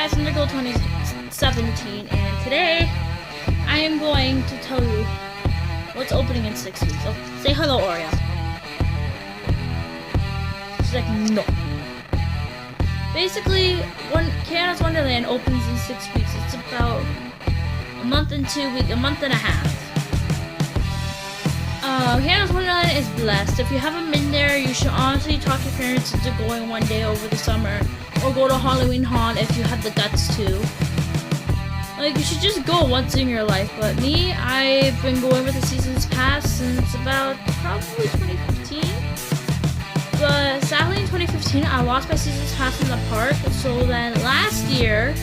guys, Undergirl 2017, and today I am going to tell you what's opening in 6 weeks. So, say hello, Oreo. She's like, no. Basically, Canada's Wonderland opens in 6 weeks. It's about a month and a half. Canada's Wonderland is blessed. If you haven't been there, you should honestly talk your parents into going one day over the summer. Or go to Halloween Haunt if you have the guts to. Like, you should just go once in your life. But me, I've been going with the Seasons Pass since about probably 2015. But sadly in 2015, I lost my Seasons Pass in the park. So then last year,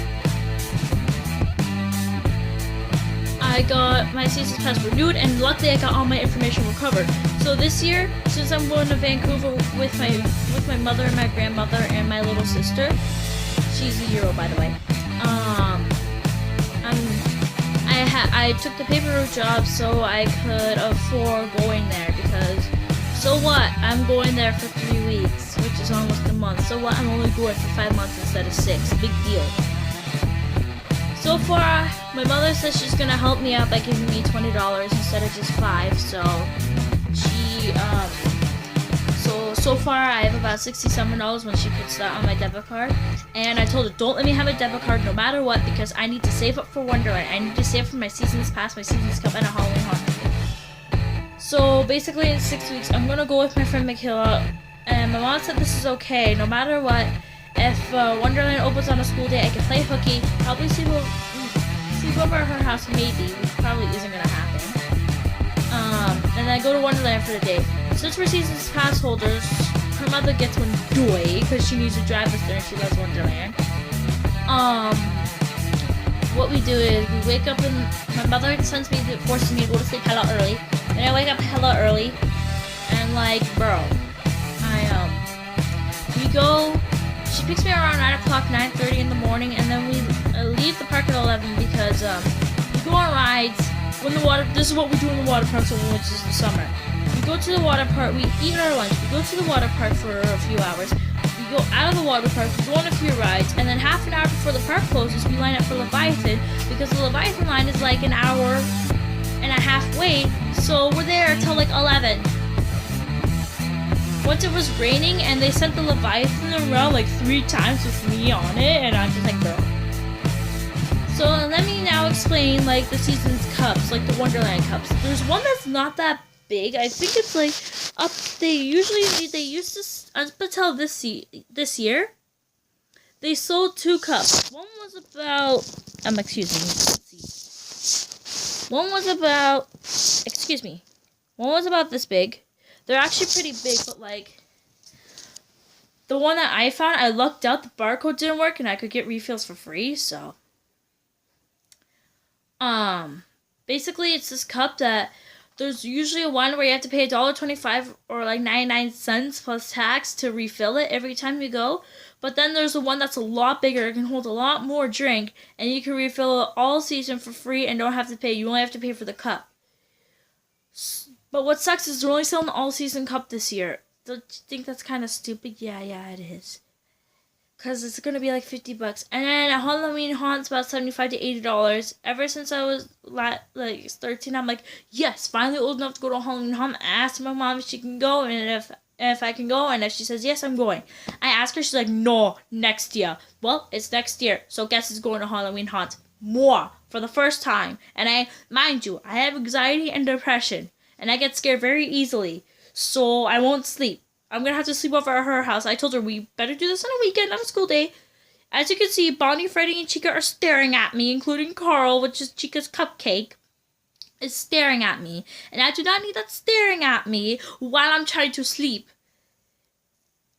I got my Seasons Pass renewed, and luckily I got all my information recovered. So this year, since I'm going to Vancouver with my mother and my grandmother and my little sister, she's a Euro, by the way. I took the paper route job so I could afford going there, because so what? I'm going there for 3 weeks, which is almost a month. So what? I'm only going for 5 months instead of 6. Big deal. So far, my mother says she's gonna help me out by giving me $20 instead of just $5. So far I have about $67 when she puts that on my debit card. And I told her, don't let me have a debit card no matter what, because I need to save up for Wonderland. I need to save for my Seasons Pass, my Seasons Cup, and a Halloween Haunt. So basically in 6 weeks, I'm gonna go with my friend Makayla. And my mom said this is okay, no matter what. If Wonderland opens on a school day, I can play hooky, probably sleep over at her house, maybe, which probably isn't gonna happen. And then I go to Wonderland for the day. Since we're Seasons Pass holders, her mother gets one joy because she needs to drive us there and she loves Wonderland. What we do is we wake up and my mother forces me to go to sleep hella early. And I wake up hella early, and like, bro, we go. She picks me around 9 o'clock, 9:30 in the morning, and then we leave the park at 11 because we go on rides. This is what we do in the water park, so which is the summer. We go to the water park, we eat our lunch, we go to the water park for a few hours, we go out of the water park, we go on a few rides, and then half an hour before the park closes, we line up for Leviathan, because the Leviathan line is like an hour and a half wait, so we're there until like 11. Once it was raining, and they sent the Leviathan around like 3 times with me on it, and I'm just like, bro. So let me now explain like the Seasons Cups, like the Wonderland Cups. There's one that's not that big. I think it's like up. They used to up until this year. They sold 2 cups. One was about One was about this big. They're actually pretty big, but like the one that I found, I lucked out. The barcode didn't work, and I could get refills for free. So, basically, it's this cup that there's usually one where you have to pay $1.25 or like 99 cents plus tax to refill it every time you go. But then there's the one that's a lot bigger. It can hold a lot more drink, and you can refill it all season for free and don't have to pay. You only have to pay for the cup. But what sucks is they're only selling the all-season cup this year. Don't you think that's kind of stupid? Yeah, it is. Because it's going to be like $50. And then a Halloween Haunt's about $75 to $80. Ever since I was like 13, I'm like, yes, finally old enough to go to a Halloween Haunt. I asked my mom if she can go, and if I can go, and if she says yes, I'm going. I asked her, she's like, no, next year. Well, it's next year, so guess it's going to Halloween Haunt. More, for the first time. And mind you, I have anxiety and depression. And I get scared very easily, so I won't sleep. I'm going to have to sleep over at her house. I told her we better do this on a weekend, not a school day. As you can see, Bonnie, Freddy, and Chica are staring at me, including Carl, which is Chica's cupcake, is staring at me. And I do not need that staring at me while I'm trying to sleep.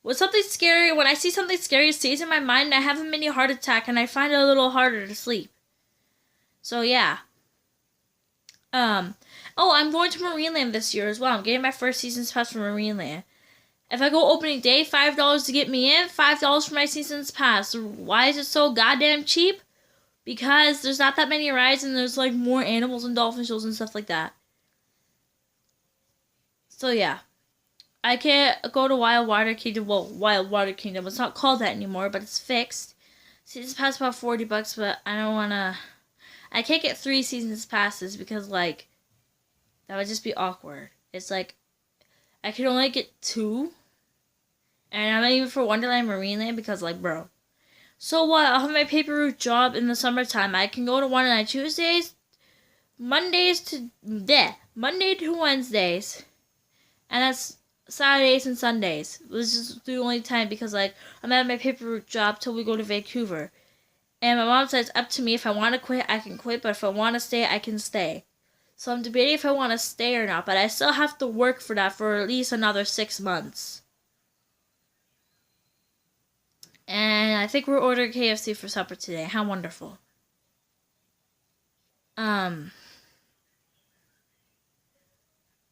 When I see something scary, it stays in my mind, and I have a mini heart attack, and I find it a little harder to sleep. So, yeah. Oh, I'm going to Marineland this year as well. I'm getting my first Seasons Pass for Marineland. If I go opening day, $5 to get me in, $5 for my Seasons Pass. Why is it so goddamn cheap? Because there's not that many rides, and there's like more animals and dolphin shows and stuff like that. So yeah. I can't go to Wild Water Kingdom. Well, Wild Water Kingdom. It's not called that anymore, but it's fixed. Seasons pass about $40, but I don't wanna. I can't get 3 seasons passes because like that would just be awkward. It's like I could only get 2, and I'm not even for Wonderland Marineland because like bro. So what? I'll have my paper route job in the summertime. I can go to Wonderland Tuesdays, Monday to Wednesdays, and that's Saturdays and Sundays. This is the only time because like I'm at my paper route job till we go to Vancouver. And my mom said it's up to me. If I want to quit, I can quit. But if I want to stay, I can stay. So I'm debating if I want to stay or not. But I still have to work for that for at least another 6 months. And I think we're ordering KFC for supper today. How wonderful. I'm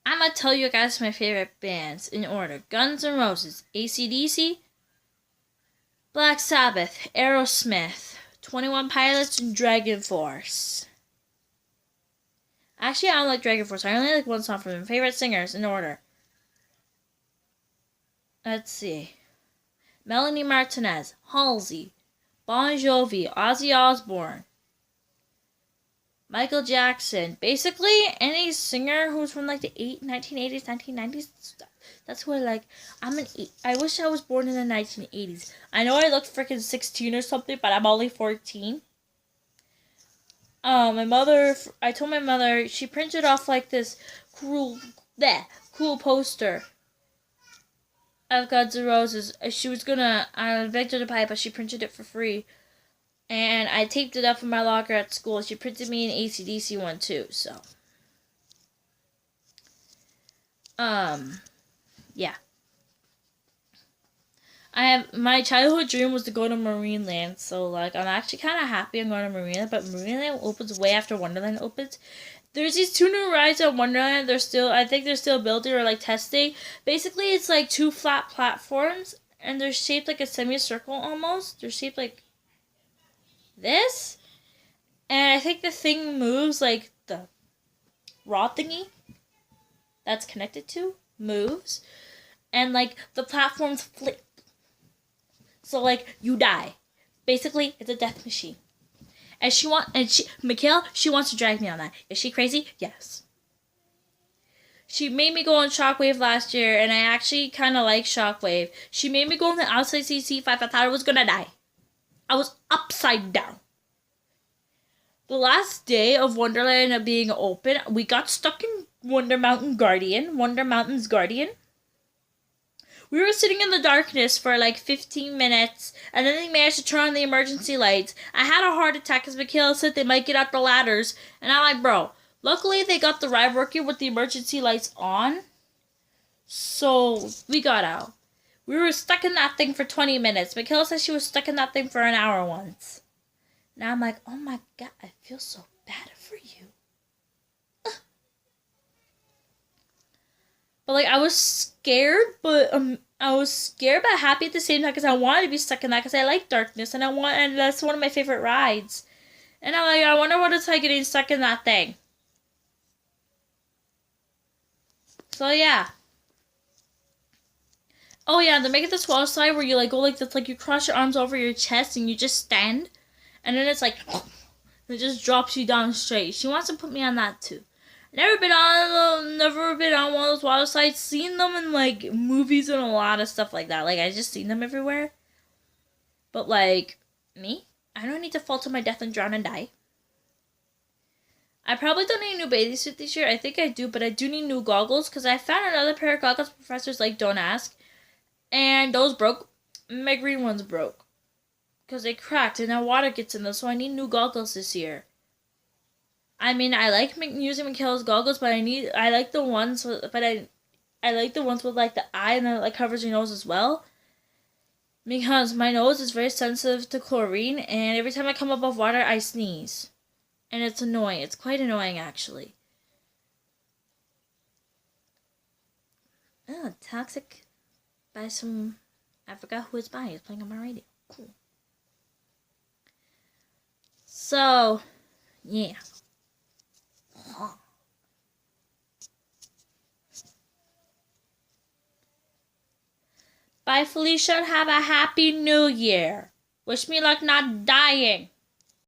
going to tell you guys my favorite bands in order. Guns N' Roses, AC/DC, Black Sabbath, Aerosmith, 21 Pilots, and Dragon Force. Actually, I don't like Dragon Force. I only like one song from them. Favorite singers in order. Let's see. Melanie Martinez, Halsey, Bon Jovi, Ozzy Osbourne, Michael Jackson. Basically, any singer who's from like the 1980s, 1990s. That's who I like. I wish I was born in the 1980s. I know I look freaking 16 or something, but I'm only 14. I told my mother, she printed off like this cool poster of Guns N' Roses. She was gonna, I begged her to buy it, but she printed it for free. And I taped it up in my locker at school. She printed me an AC/DC one too, so. Yeah. My childhood dream was to go to Marineland, so like I'm actually kind of happy I'm going to Marineland, but Marineland opens way after Wonderland opens. There's these 2 new rides at Wonderland. I think they're still building or like testing. Basically, it's like 2 flat platforms, and they're shaped like a semicircle almost. They're shaped like this, and I think the thing moves like the rod thingy that's connected to moves, and like the platforms flip. So like you die. Basically, it's a death machine. And Makayla, she wants to drag me on that. Is she crazy? Yes. She made me go on Shockwave last year, and I actually kind of like Shockwave. She made me go on the outside CC5. I thought I was gonna die. I was upside down. The last day of Wonderland being open, we got stuck in Wonder Mountain's Guardian. We were sitting in the darkness for like 15 minutes, and then they managed to turn on the emergency lights. I had a heart attack because Makayla said they might get out the ladders, and I'm like, bro, luckily they got the ride working with the emergency lights on, so we got out. We were stuck in that thing for 20 minutes. Makayla said she was stuck in that thing for an hour once. Now I'm like, oh my god, I feel so bad for you. But like I was scared but happy at the same time because I wanted to be stuck in that because I like darkness and that's one of my favorite rides. And I'm like, I wonder what it's like getting stuck in that thing. So yeah. Oh yeah, they're making this wall slide where you like go like this, like you cross your arms over your chest and you just stand, and then it's like it just drops you down straight. She wants to put me on that too. Never been on one of those water slides. Seen them in like movies and a lot of stuff like that. Like I just seen them everywhere. But like me, I don't need to fall to my death and drown and die. I probably don't need a new bathing suit this year. I think I do, but I do need new goggles because I found another pair of goggles. Professor's like, don't ask, and those broke. My green ones broke because they cracked and now water gets in them. So I need new goggles this year. I mean, I like using Makayla's goggles, but I like the ones with like the eye and then it like covers your nose as well. Because my nose is very sensitive to chlorine, and every time I come above water, I sneeze. And it's annoying. It's quite annoying, actually. Oh, Toxic by some... I forgot who it's by. It's playing on my radio. Cool. So, yeah. Bye, Felicia, and have a happy new year. Wish me luck not dying.